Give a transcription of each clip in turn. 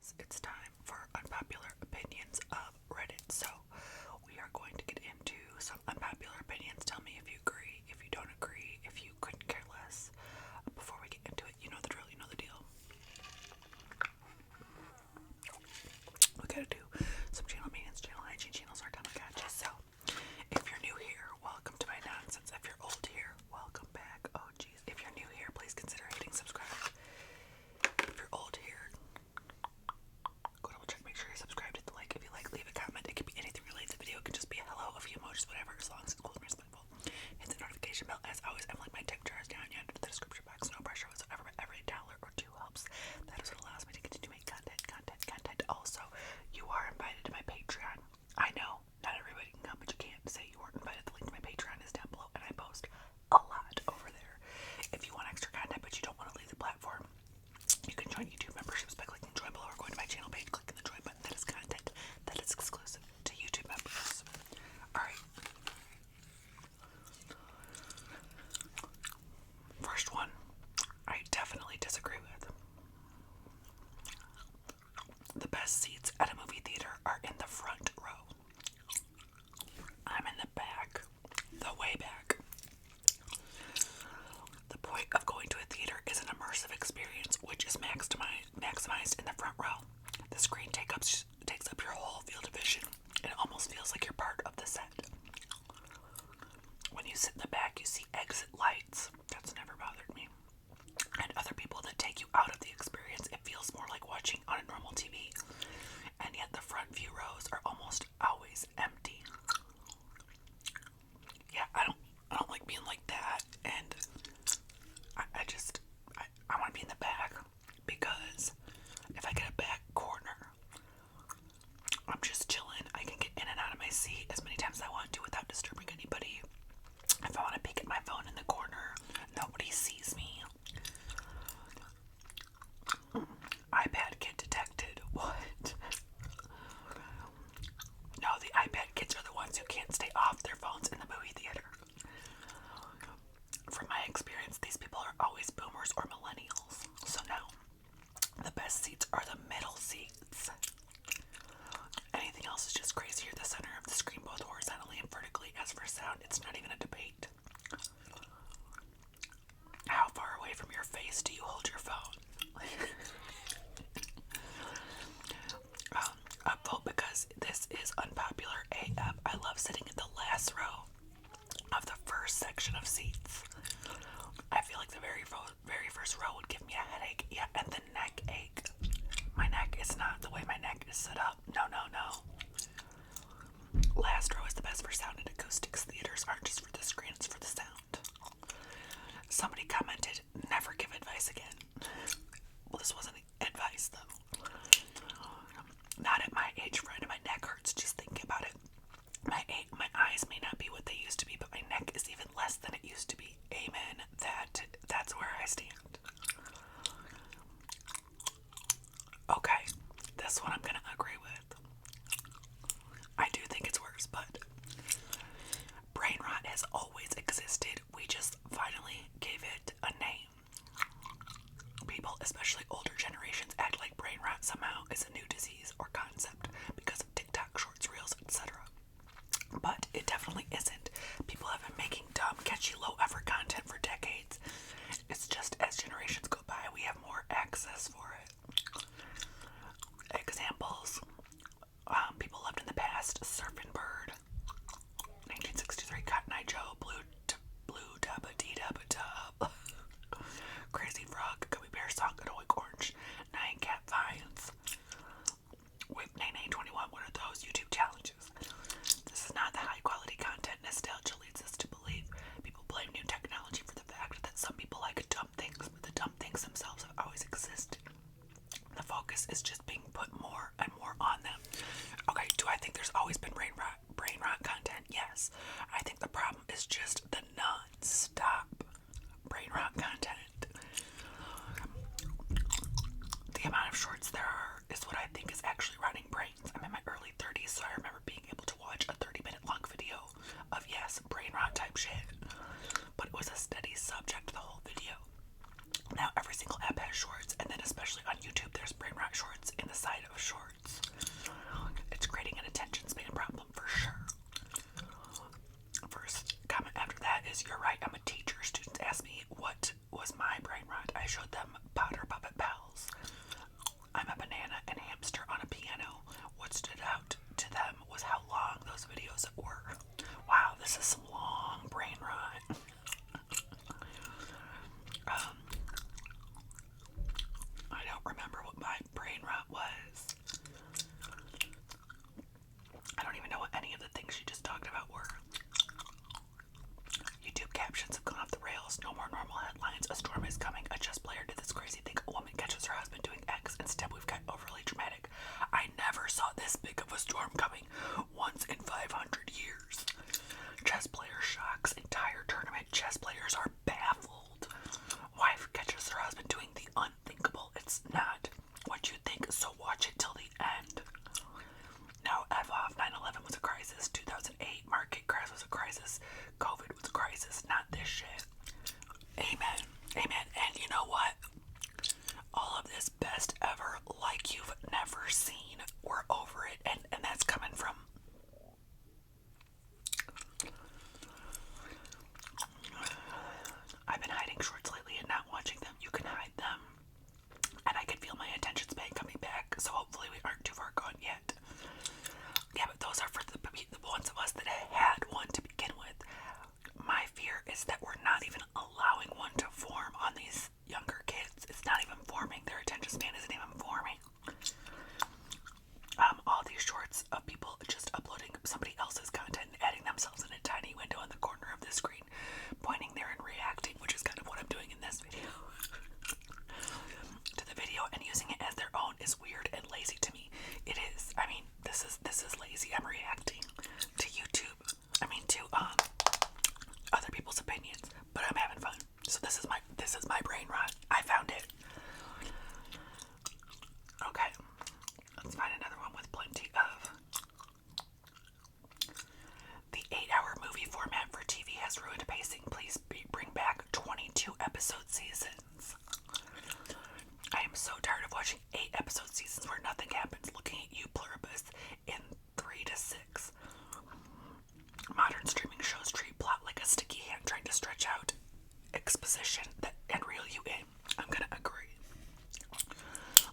guys, it's time for unpopular opinions of Reddit. So, we are going to get into some unpopular opinions. Tell me if you agree, if you don't agree, if you couldn't care less. Before we get into it, you know the drill, you know the deal. We gotta do some channel maintenance, channel hygiene, channel start time. I gotcha. So, if you're new here, welcome to my nonsense. If you're old here, welcome back. Oh, geez. If you're new here, please consider hitting subscribe. If you're old here, go double check, make sure you're subscribed, hit the like. If you like, leave a comment. It could be anything related to the video. It could just be a hello, a few emojis, whatever, as long as it's cool and respectful. Hit the notification bell. As always, I'm like my tip jars down yonder in the description box. No pressure whatsoever, but every dollar or two helps. That is what allows me to continue to make content. Also, you are invited to my Patreon. I know, not everybody can come, but you can't say you weren't invited. The link to my Patreon is down below, and I post a lot over there. If you want extra content, but you don't want to leave the platform, you can join YouTube memberships by clicking join below or going to my channel page, clicking the join button. That is content that is exclusive to YouTube members. Alright. First one, I definitely disagree with. The best seats at a movie theater are in the front row. I'm in the back, the way back. The point of going to a theater is an immersive experience, which is maximized in the front row. The screen takes up your whole field of vision. It almost feels like you're part of the set. When you sit in the back, you see exit lights. That's never bothered me. And other people that take you out of the experience. It feels more like watching on a normal TV. And yet the front few rows are almost always empty. Yeah, I don't like being like that, and I want to be in the back, because if I get a back corner, I'm just chilling. I can get in and out of my seat as many times as I want to without disturbing anybody. If I want to peek at my phone in the corner, nobody sees me. iPad kid detected. What? No, the iPad kids are the ones who can't stay off their phones in the movie theater. From my experience, these people are always boomers or millennials. So no, the best seats are the middle seats. Anything else is just crazier. The center of the screen, both horizontally and vertically. As for sound, it's not even a debate. How far away from your face do you hold your phone? Vote because this is unpopular AF. I love sitting in the last row of the first section of seats. I feel like the very first row would give me a headache. Yeah, and the neck ache. My neck is not the way my neck is set up. No. Last row is the best for sound and acoustics. Theaters aren't just for the screen, it's for the sound. Somebody commented, never give advice again. Well, this wasn't advice, though. Not at my age, friend. My neck hurts just thinking about it. My eyes may not be what they used to be, but my neck is even less than it used to be. Amen. That's where I stand. Okay, this one I'm gonna agree with. I do think it's worse, but brain rot has always existed. We just finally gave it a name. People, especially older generations, act like brain rot somehow is a new disease or concept because of TikTok, shorts, reels, etc. But it definitely isn't. People have been making dumb, catchy, low-effort content for decades. It's just as generations go by, we have more access for it. Examples. People loved in the past: Surfin' Bird, 1963, Cotton Eye Joe, Blue Dubba Dee Dubba Dub, Crazy Frog, Gummy Bear Song, Annoying Orange, 9 Cat Vines, Whip Nene 21. What are those YouTube challenges? This is not the high quality content nostalgia leads us to believe. People blame new technology for the fact that some people like dumb things, but the dumb things themselves have always existed. The focus is just being put more and more on them. Okay, do I think there's always been brain rot content? Yes. I think the problem is just the non-stop brain rot content. The amount of shorts there are is what I think is actually rotting brains. I'm in my early 30s, so I remember being able to watch a 30-minute long video of, yes, brain rot type shit. But it was a steady subject the whole video. Now every single app has shorts, and then especially on YouTube there's brain rot shorts was my brain rot. I showed them Potter Puppet Pals. I'm a banana and hamster on a piano. What stood out to them was how long those videos were. Wow, this is some long brain rot. I don't remember what my brain rot was. I don't even know what any of the things she just talked about were. YouTube captions have gone off the rails. No more normal headlines. A storm is coming. A chess player did this crazy thing. A woman catches her husband doing X. Instead, we've got overly dramatic. I never saw this big of a storm coming once in 500 years. Chess player shocks entire tournament. Chess players are baffled. Wife catches her husband doing the unthinkable. It's not what you think, so watch it till the end. No, F off. 9/11 was a crisis. 2008 market crash was a crisis. COVID was a crisis. Not this shit. Amen. Amen. And you know what? All of this best ever like you've never seen. We're over it. And that's coming from I've been hiding shorts lately and not watching them. You can hide them. And I can feel my attention span coming back, so hopefully we aren't too far gone yet. Yeah, but those are for the ones of us that had one to begin with. My fear is that we're not even allowing one to form on these younger kids. It's not even forming. Their attention span isn't even forming. All these shorts of people just uploading somebody else's content and adding themselves in a tiny window in the corner of the screen, pointing there and reacting, which is kind of what I'm doing in this video. To the video and using it as their own is weird and lazy to me. It is. I mean, this is lazy. I'm reacting to YouTube. I mean, to other people's opinions, but I'm having fun. So this is my brain rot. I found it. Okay, let's find another one with plenty of. The 8-hour movie format for TV has ruined pacing. Please bring back 22 episode seasons. I am so tired of watching 8-episode seasons where nothing happens. Looking at you, pluribus, in 3 to 6. Modern streaming shows treat plot like a sticky hand trying to stretch out exposition and reel you in. I'm gonna agree.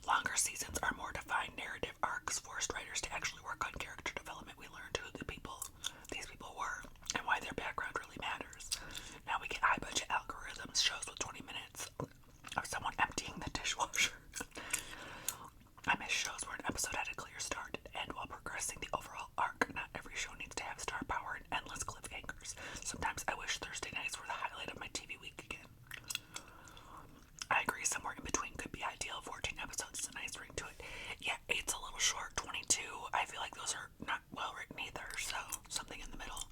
Longer seasons are more defined narrative arcs, forced writers to actually work on character development. We learned who these people were and why their background really matters. Now we get high budget algorithms, shows with 20 minutes of someone emptying the dishwasher. I miss shows where an episode had a clear start and end while progressing the overall arc. Not every show needs to have star power and endless cliffhangers. Sometimes I wish Thursday nights were the highlight of my TV week again. I agree, somewhere in between could be ideal. 14 episodes is a nice ring to it. Yeah, 8's a little short. 22, I feel like those are not well written either, so something in the middle.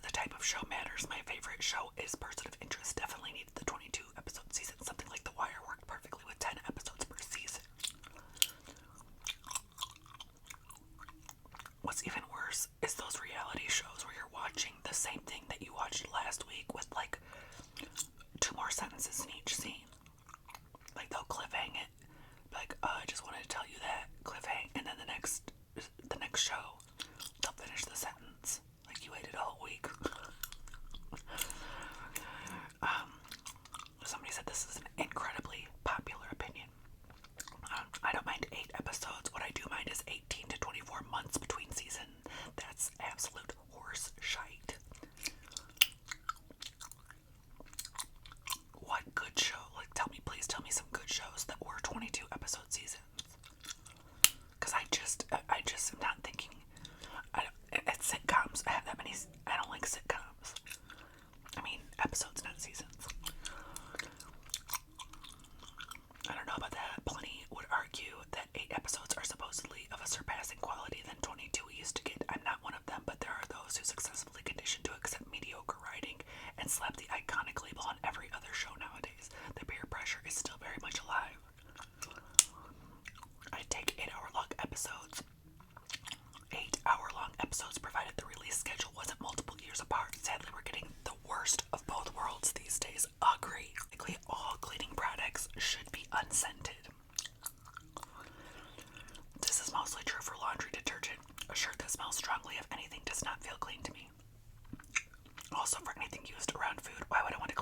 The type of show matters. My favorite show is Person of Interest. Definitely needed the 22 episode season. Something like The Wire worked perfectly with 10 episodes per season. What's even worse is those reality shows where you're watching the same thing that you watched last week with like 2 more sentences in each scene. Like they'll cliffhang it. Like, I just wanted to tell you that. Cliffhang. And then the next show, they'll finish the sentence. Like you waited a whole week. Somebody said this is an incredibly popular opinion. I don't mind 8 episodes. What I do mind is 18 to 24 months between seasons. That's absolute horse shite. What good show? Like, please tell me some good shows that were 22 episode seasons. Because I just am not thinking. At sitcoms, I have that many. I don't like sitcoms. I mean, episodes, not seasons. I don't know about that. Plenty would argue that 8 episodes are supposedly of a surpassing quality than 22 we used to get. I'm not one of them, but there are those who successfully conditioned to accept mediocre writing and slap the iconic label on every other show nowadays. The peer pressure is still very much alive. I take 8-hour-long episodes. 8-hour-long episodes provided the release schedule wasn't multiple years apart. Sadly, we're getting the worst of both worlds these days. Agree. Likely all cleaning products should be unscented. This is mostly true for laundry detergent. A shirt that smells strongly of anything does not feel clean to me. Also, for anything used around food, why would I want to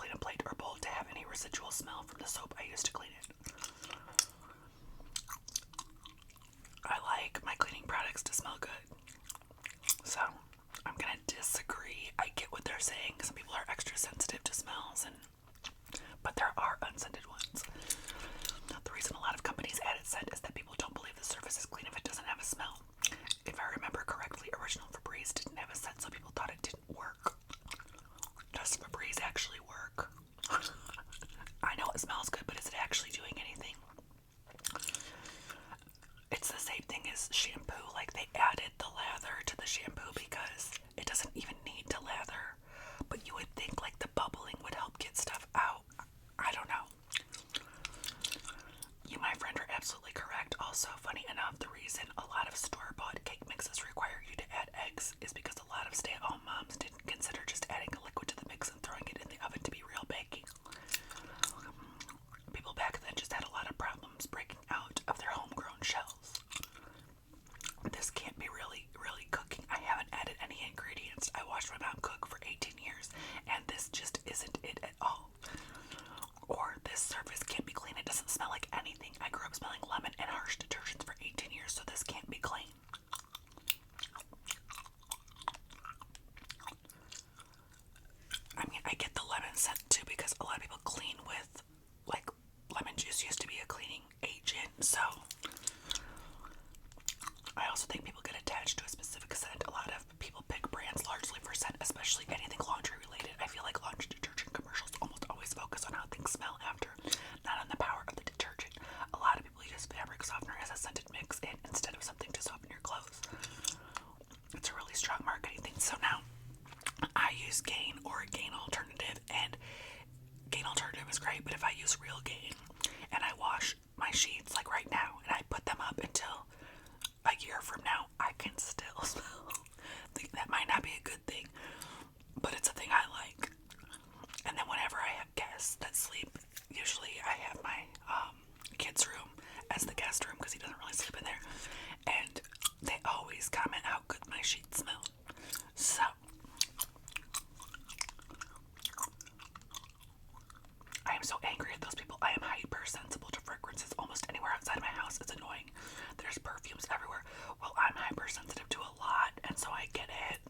so angry at those people. I am hypersensible to fragrances. Almost anywhere outside of my house is annoying. There's perfumes everywhere. Well, I'm hypersensitive to a lot, and so I get it.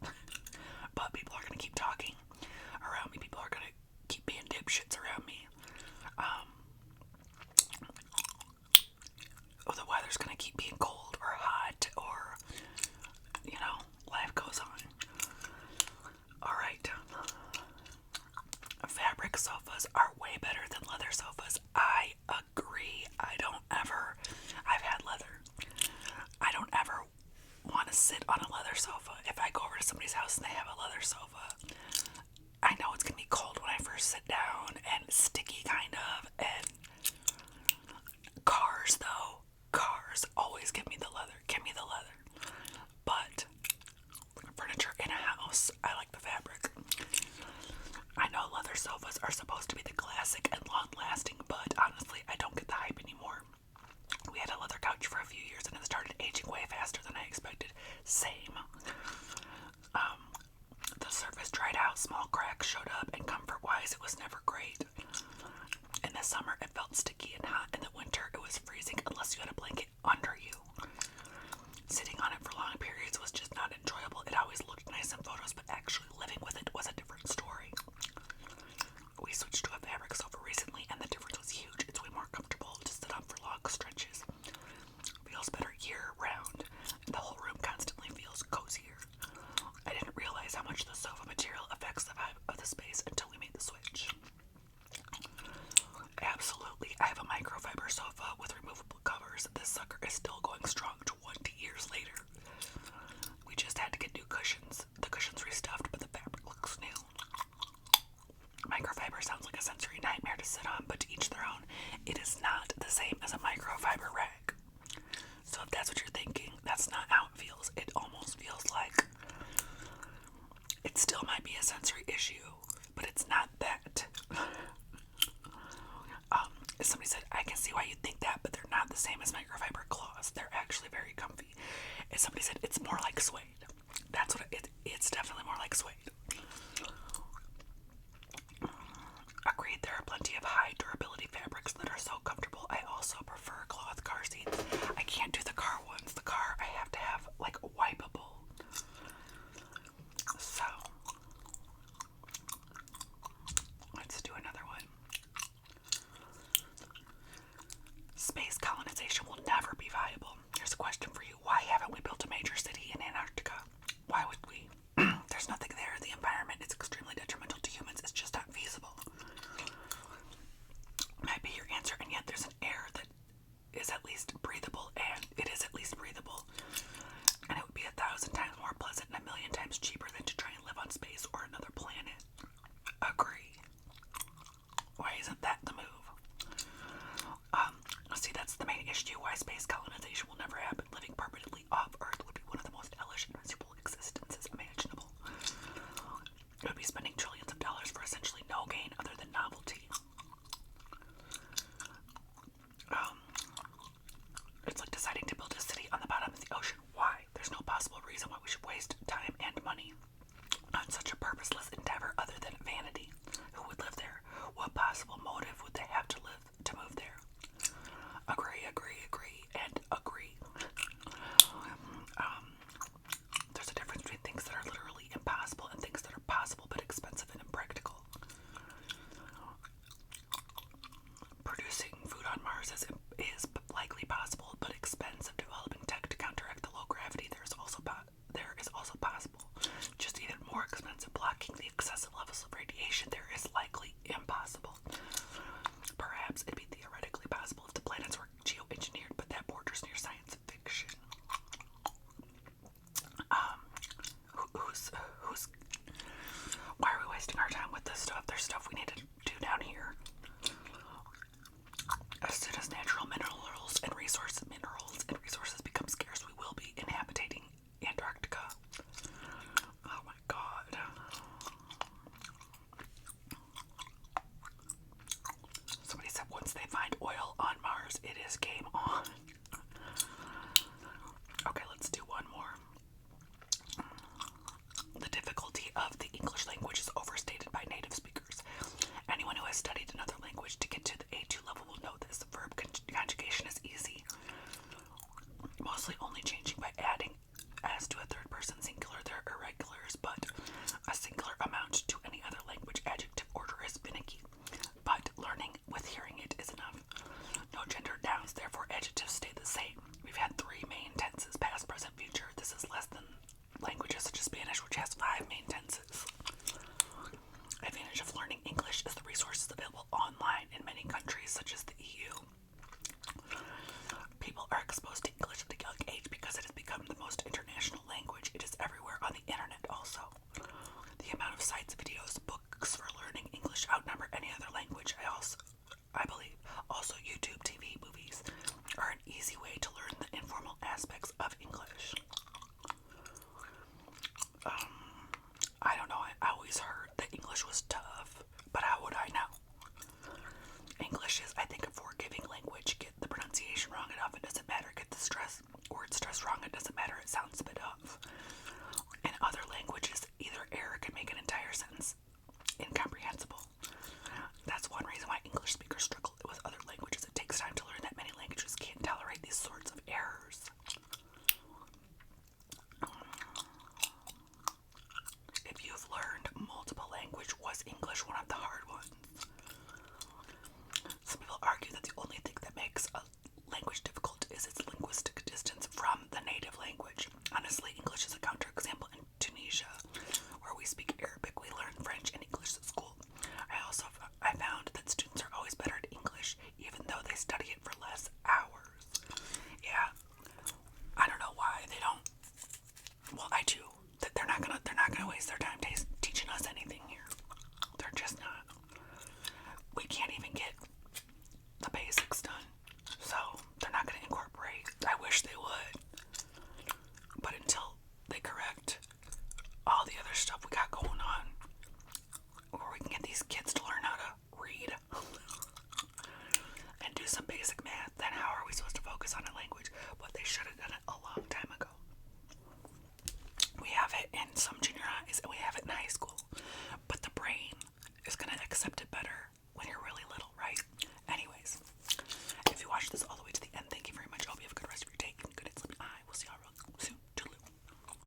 But people are gonna keep talking around me. People are gonna keep being dipshits around me. The weather's gonna keep being cold or hot, or life goes on. Alright. Fabric sofas are way better than leather sofas. I agree. I've had leather. I don't ever want to sit on a leather sofa. If I go over to somebody's house and they have a leather sofa, I know it's gonna be cold when I first sit down and sticky kind of. And cars though, cars always give me the leather. Give me the leather. But furniture in a house, I like the fabric. I know leather sofas are supposed to be the classic and long-lasting, but honestly, I don't get the hype anymore. We had a leather couch for a few years and it started aging way faster than I expected. Same. The surface dried out, small cracks showed up, and comfort-wise, it was never great. In the summer, it felt sticky and hot. In the winter, it was freezing unless you had a blanket under you. Sitting on it for long periods was just not enjoyable. It always looked nice in photos, but actually living with it was a different story. We switched to a fabric sofa recently, and the difference was huge. It's way more comfortable to sit on for long stretches. Feels better year-round, and the whole room constantly feels cozier. I didn't realize how much the sofa material affects the vibe of the space until we made the switch. Absolutely. I have a microfiber sofa with removable covers. This sucker is still going strong 20 years later. We just had to get new cushions. The cushion's restuffed, but the fabric looks new. Microfiber sounds like a sensory nightmare to sit on, but to each their own. It is not the same as a microfiber rag. So if that's what you're thinking, that's not how it feels. It almost feels like it still might be a sensory issue, but it's not that. Somebody said, I can see why you think that, but they're not the same as microfiber cloths. They're actually very comfy. And somebody said, it's more like suede. That's what it's definitely more like suede. Agreed, there are plenty of high durability fabrics that are so comfortable. I also prefer cloth car seats. I can't do the car ones. The car, I have to have, like, wipeable. So, let's do another one. Space colonization will never be viable. Here's a question for you. Why haven't we built a major city in Antarctica? Why would we? There's nothing there. The environment is extremely detrimental to humans. It's just not feasible. Might be your answer, and yet there's an air that is at least breathable, and it is at least breathable. And it would be 1,000 times more pleasant and 1,000,000 times cheaper than to try and live on space or another planet. Agree. Why isn't that the move? See, that's the main issue. Why space colonization will never happen. Living permanently off Earth would be one of the most hellish and miserable existences imaginable. It would be spending trillions of dollars for essentially no gain other than novelty. It's like deciding to build a city on the bottom of the ocean. Why? There's no possible reason why we should waste time and money on such a purposeless endeavor other than vanity. Who would live there? What possible motive would they have to move there? Agree, and agree. There's a difference between things that are literally impossible and things that are possible but expensive and impractical. Producing food on Mars is likely possible but expensive. Developing tech to counteract the low gravity there is also possible. Just even more expensive. Blocking the excessive levels of radiation there is likely impossible. Perhaps it'd be theoretically possible if the planets were geoengineered, but that borders near science fiction. Why are we wasting our time with this stuff? There's stuff we need to do down here. As soon as natural minerals and resources become scarce, we will be inhabiting Antarctica. Oh my god. Somebody said once they find oil on Mars, it is game on.